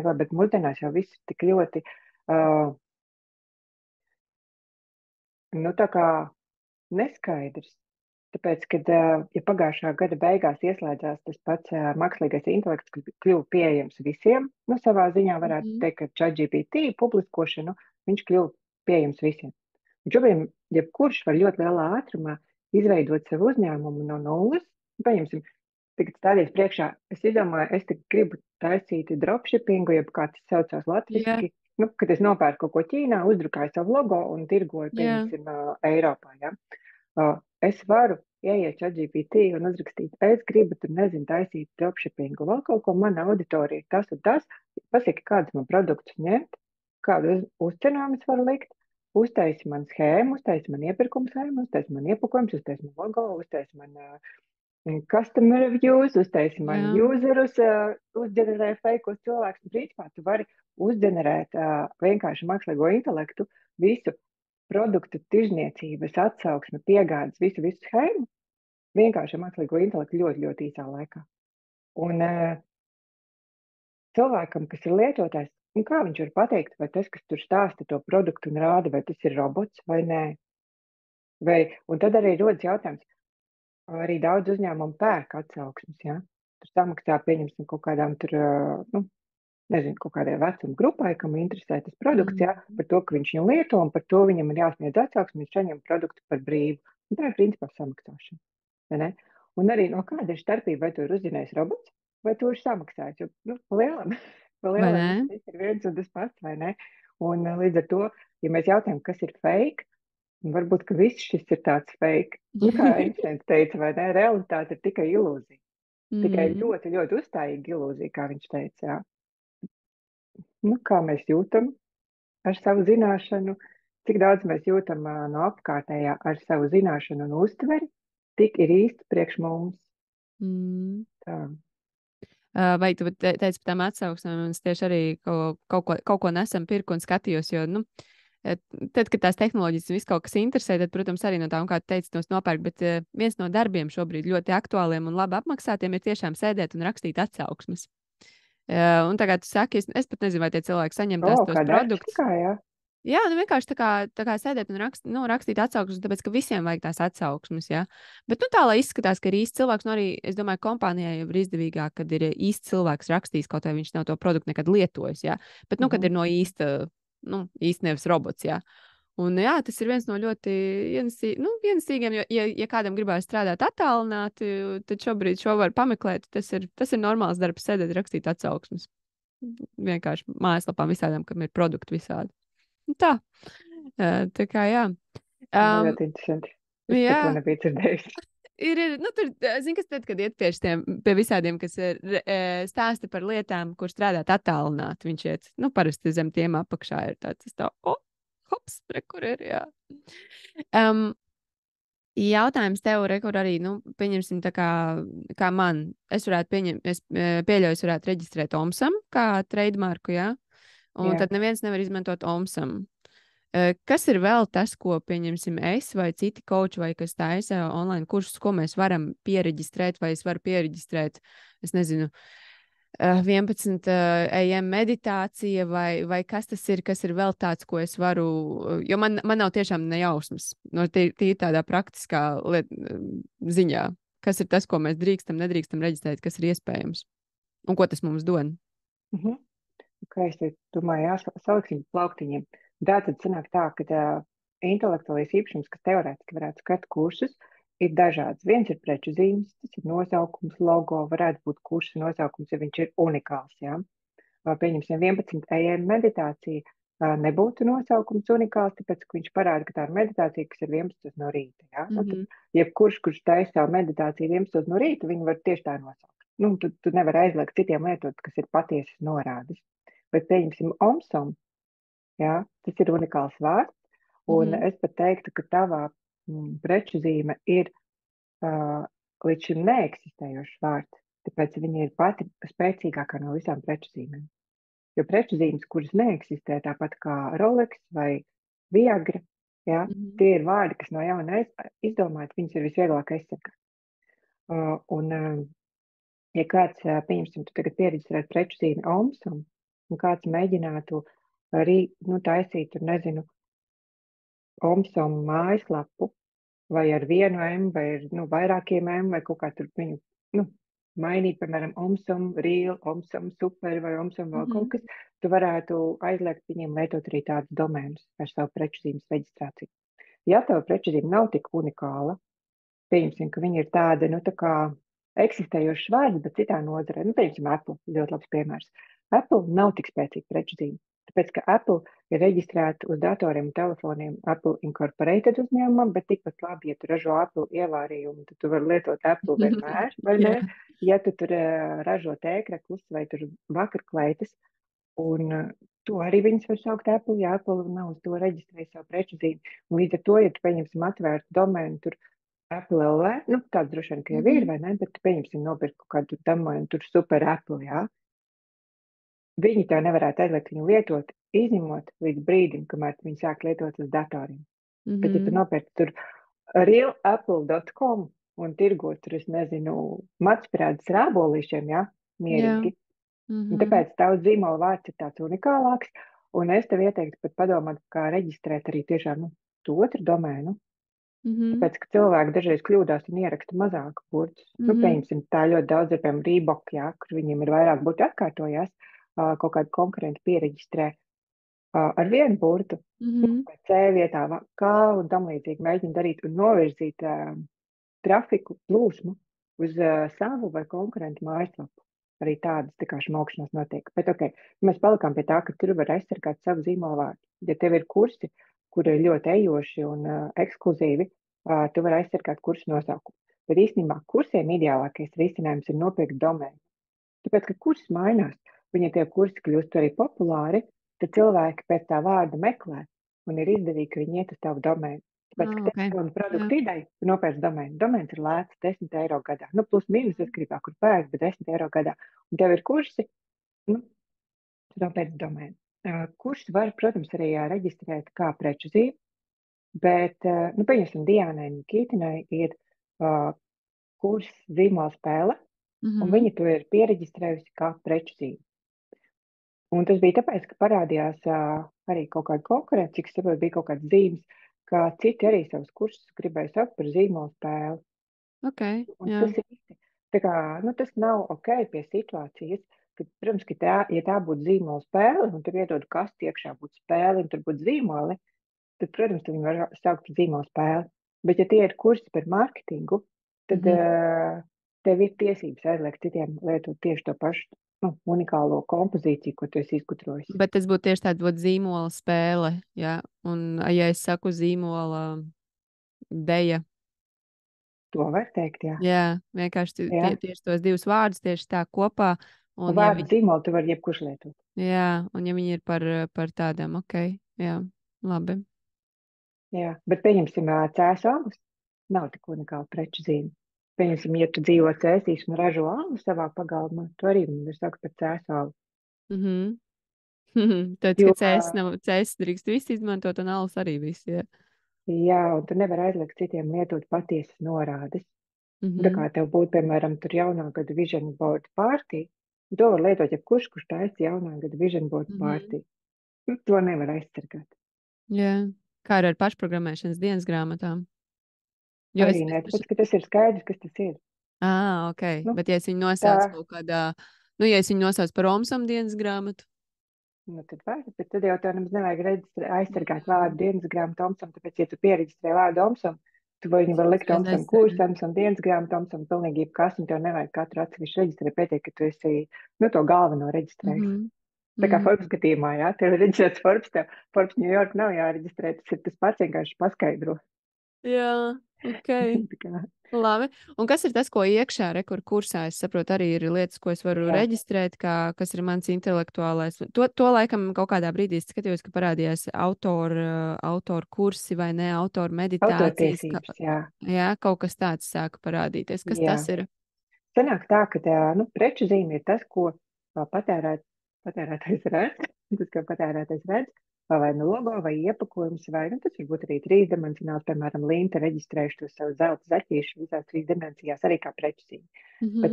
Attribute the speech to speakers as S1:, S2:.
S1: jāmeklē, bet mūsdienās jau viss ir tik ļoti, tā kā neskaidrs. Tāpēc, kad ja pagājušā gada beigās ieslēdzās tas pats mākslīgais intelekts, kas kļuva pieejams visiem, savā ziņā varētu teikt, ka ChatGPT publiskošanu viņš kļuva pieejams visiem. Un šobrīd, jebkurš var ļoti lielā ātrumā izveidot savu uzņēmumu no nulles. Paņemsim, tagad stāties priekšā, es izdomāju, es tagad gribu taisīt dropshippingu, jeb kā tas saucās latviski, kad es nopērku kaut ko Ķīnā, uzdrukāju savu logo un tirgoju, pieņemsim, Eiropā, ja. Es varu ieiet ChatGPT un uzrakstīt, es gribu, taisīt dropshippingu, vēl kaut ko, mana auditorija, tas un tas, pasaki, kādus man produktus ņemt, kādu uzcenājumus var likt, uztaisi man schēmu, uztaisi man iepirkumu schēmu, uztaisi man iepakojums, uztaisi man logo, uztaisi man customer reviews, uztaisi man userus, uzģenerē fejkos cilvēkus. Principā tu vari uzģenerēt vienkārši mākslīgo intelektu visu produktu tirzniecības, atsauksme, piegādes, visu schēmu, vienkārši ar mākslīgo intelektu ļoti, ļoti īsā laikā. Un cilvēkam, kas ir lietotājs, kā viņš var pateikt, vai tas, kas tur stāsta to produktu un rāda, vai tas ir robots vai nē. Un tad arī rodas jautājums, arī daudz uzņēmumu pērk atsauksmes, ja? Tur samaksā, pieņemsim, kaut kādām tur, kaut kādai vecuma grupai, kam interesē tas produkts, ja, par to, ka viņš viņu lieto, un par to viņam ir jāsniedz atsauksmi, viņš saņem produktu par brīvu. Un tā ir principā samaksāšana. Ne? Un arī no kāda ir starpība, vai tu ir uzģinējis robots, vai tu ir samaksājis. Jo, lielam viss ir viens un tas pats, vai ne? Un līdz ar to, ja mēs jautājam, kas ir fake, varbūt, ka viss šis ir tāds fake. Kā Einsteins teica, vai ne? Realitāte ir tikai ilūzija. Tikai ļoti, ļoti uzstājīga ilūzija, kā viņš teica, jā. Kā mēs jūtam ar savu zināšanu, cik daudz mēs jūtam no apkārtējā ar savu zināšanu un uztveri, tik ir īsti priekš mums. Tā.
S2: Vai tu teici par tām atsauksmēm, un es tieši arī kaut ko nesen pirku un skatījos, jo, tad, kad tās tehnoloģijas viss kaut kas interesē, tad, protams, arī no tām, kā teici, tos nopērk, bet viens no darbiem šobrīd ļoti aktuāliem un labi apmaksātiem ir tiešām sēdēt un rakstīt atsauksmes. Un tagad tu saki, es pat nezinu, vai tie cilvēki saņem tos produktus. Jā, vienkārši tā kā sēdēt un rakstīt atsauksmes, tāpēc, ka visiem vajag tās atsauksmes, jā. Bet, tā, lai izskatās, ka ir īsts cilvēks, arī, es domāju, kompānijai jau ir izdevīgāk, kad ir īsts cilvēks rakstījis, kaut vai viņš nav to produktu nekad lietojis, jā. Bet, kad ir no īsta, īsti nevis robots, jā. Un, jā, tas ir viens no ļoti ienesīgiem, jo, ja kādam gribās strādāt attālināti, tad šobrīd šo var pameklēt. Tas ir normāls darbs, sēdēt, rakstīt atsauksmes. Vienkārši mājaslapām visādām, kam ir produkti visādi. Tā kā, jā.
S1: Ļoti interesanti. Es par to nebiju dzirdējusi.
S2: Ir, tur, zini, kas tad, kad iet pie visādiem, kas stāsta par lietām, kur strādāt attālināti, viņš iet, parasti zem tiem apakšā ir tāds, hops, kur ir, jā. Jautājums tev, kur arī, pieņemsim tā kā man, es pieļauju, es varētu reģistrēt OMSam kā trademarku, jā, un tad neviens nevar izmantot OMSam. Kas ir vēl tas, ko, pieņemsim, es vai citi coachi vai kas taisa online kursus, ko mēs varam piereģistrēt, vai es varu piereģistrēt, es nezinu, 11 AM meditācija vai kas tas ir, kas ir vēl tāds, ko es varu, jo man nav tiešām nejausmas, tī tādā praktiskā ziņā, kas ir tas, ko mēs nedrīkstam reģistrēt, kas ir iespējams, un ko tas mums dod.
S1: Kā es te domāju, saliksim plauktiņiem. Tātad sanāk tā, ka intelektuālais īpašums, kas teorētiski varētu skart kursus, ir dažāds. Viens ir preču zīmes, tas ir nosaukums, logo, varētu būt kursa nosaukums, ja viņš ir unikāls. Ja? Pieņemsim 11 AM meditācija nebūtu nosaukums unikāls, tāpēc, ka viņš parāda, ka tā ir meditācija, kas ir 11 no rīta. Ja? Jebkurš, kurš taisa meditāciju 11 no rīta, viņu var tieši tā nosaukt. Tu nevar aizliegt citiem lietot, kas ir patiesas norādes. Bet pieņemsim OMSam, jā, tas ir unikāls vārds, un es pat teiktu, ka tavā preču zīme ir līdz šim neeksistējošs vārds, tāpēc viņa ir pati spēcīgākā no visām preču zīmēm. Jo preču zīmes, kuras neeksistē, tāpat kā Rolex vai Viagra, jā, tie ir vārdi, kas no jauna izdomāti, viņas ir visvieglāk aizsargāt. Un, ja kāds, pieņemsim, tu tagad pieregistrēt preču zīmi OMSam, un kāds mēģinātu arī, taisīt, tur nezinu, Omsom mājaslapu, vai ar vienu M, vai ar, vairākiem M, vai kaut kā tur viņu, mainīt, piemēram, Omsom Real, Omsom Super vai Omsom vēl kaut kas, tu varētu aizliegt viņiem lietot arī tādus domēnus ar savu preču zīmes reģistrāciju. Ja tava preču zīme nav tik unikāla, pieņemsim, ka viņi ir tādi, tā kā eksistējošs vārds, bet citā nozarē, pieņemsim, Apple, ļoti labs piemērs. Apple nav tik spēcīga preču zīme, tāpēc, ka Apple ir reģistrēta uz datoriem un telefoniem Apple Incorporated uzņēmumam, bet tikpat labi, ja tu ražo Apple ievārījumu, tad tu vari lietot Apple vienmēr, vai ne? Ja tu tur ražo tēkraklus vai tur vakarkleitas, un to arī viņas var saukt Apple, ja Apple nav uz to reģistrējis savu preču zīmi. Un līdz ar to, ja tu pieņemsim atvērtu domēnu tur Apple LV, tāds droši vien, ka jau ir, vai ne, bet tu pieņemsim nopirkt kādu domēnu tur super Apple, jā. Viņi tev nevarētu aizliegt viņu lietot, izņemot līdz brīdim, kamēr viņi sāk lietot uz datoriem. Bet, ja tu nopirkt tur realapple.com un tirgot tur, es nezinu, macprādes ar ābolīšiem, jā, mierīgi. Un tāpēc tavs zīmola vārds ir tāds unikālāks, un es tev ieteiktu pat padomāt, kā reģistrēt arī tiešām tu otru domēnu. Tāpēc, ka cilvēki dažreiz kļūdās un ieraksta mazāku burtus. Pieņemsim, tā ļoti daudz ir, piemēram, Reebok, jā, kur viņiem ir vairāk burti atkārtojās, kaut kādu konkurentu piereģistrē ar vienu burtu, vai C vietā, K un tam līdzīgi mēģina darīt un novirzīt trafiku plūsmu uz savu vai konkurentu mājaslapu. Arī tādas tā kā šmaukšanās notiek. Bet, mēs palikām pie tā, ka tur var aizsargāt savu zīmola vārdu. Ja tev ir kursi, kur ir ļoti ejoši un ekskluzīvi, tu vari aizsargāt kursu nosaukumu. Bet īstenībā kursiem ideālākais risinājums ir nopirkt domēnu. Tāpēc, ka kursi mainās, un ja tie kursi kļūst arī populāri, tad cilvēki pēc tā vārda meklē, un ir izdevīgi, ka viņi iet uz tavu domēnu. Tāpēc, ka tev ir produktu ideja, tu nopērc domēnu. Domēns ir lēts 10 eiro gadā. Plus mīnus atkarībā, kur pērk, bet 10 eiro gadā. Un tev ir kursi, tu nopērc domēnu. Kursi var, protams, arī reģistrēt kā preču zīmi, bet, pieņemsim, Diānai Nikītinai ir kurs zīmola spēle, un viņa to ir piereģistrējusi kā preču zīmi. Un tas bija tāpēc, ka parādījās arī kaut kāda konkurence, cik saprot, bija kaut kādas zīmes, ka citi arī savus kursus gribēja saukt par zīmola spēli. Tas ir īsti. Tā kā, tas nav pie situācijas, ka, protams, ja tā būtu zīmola spēle, un tur iedod kasti iekšā būtu spēle, un tur būtu zīmoli, tad, protams, viņi var saukt par zīmola spēli. Bet, ja tie ir kursi par mārketingu, tad tev ir tiesības aizliegt citiem lietot tieši to pašu unikālo kompozīciju, ko tu esi izgudrojis.
S2: Bet tas būtu tieši tāda zīmola spēle, jā. Un, ja es saku zīmola deja.
S1: To var teikt, jā.
S2: Jā, vienkārši tieši tos divus vārdus tieši tā kopā.
S1: Un vārdu zīmolu tu vari jebkurš lietot.
S2: Jā, un ja viņi ir par tādām, jā, labi.
S1: Jā, bet pieņemsim cēsu alus, nav tik unikāla preču zīme. Pieņemsim, ja tu dzīvo cēsīs un ražo alu savā pagalmā, tu arī var saukt par cēsu alu.
S2: Tad, ka cēsis drīkst visi izmantot un alus arī visi, jā.
S1: Jā, un tu nevar aizliegt citiem lietot patiesas norādes. Tā kā tev būtu, piemēram, tur jaunā gada Vision Board party, to var lietot, ja kurš taisa jaunā gada Vision Board party. To nevar aizsargāt.
S2: Jā, kā ar pašprogrammēšanas dienas grāmatām?
S1: Jo arī tāpēc, ka tas ir skaidrs, kas tas ir.
S2: Bet ja es viņu nosaucu kaut kādā, ja es viņu nosaucu par Omsom dienas grāmatu?
S1: Tad var, bet tad jau tev nemaz nevajag aizsargāt vārdu dienas grāmatu Omsom, tāpēc, ja tu pieregistrē vārdu Omsom, tu viņu var likt Omsom kursu, Omsom dienas grāmatu, Omsom pilnīgi jebkas, un tev nevajag katru atsevišķu reģistrēt, pietiek, ka tu esi, to galveno reģistrējis. Tā kā Forbes gadījumā, jā, tev ir reģistrēts Forbes, tev Forbes New York nav jāreģistrē, tas ir tas pats, vienkārši paskaidro.
S2: Jā, Labi. Un kas ir tas, ko iekšā kursā, es saprotu, arī ir lietas, ko es varu reģistrēt, kas ir mans intelektuālais. To laikam kaut kādā brīdī skatījos, ka parādījās autoru kursi vai ne, autoru meditācijas. Jā, kaut kas tāds sāka parādīties. Kas tas ir?
S1: Sanāk tā, ka preču zīme ir tas, ko patērētājs redz, tas, ko patērētājs redz, vai logo, vai iepakojums, vai tas var būt arī trīsdimensionāls, piemēram, Linta reģistrējuši to savu zelta zaķīšu visās trīs dimensijās, arī kā preču zīme. Bet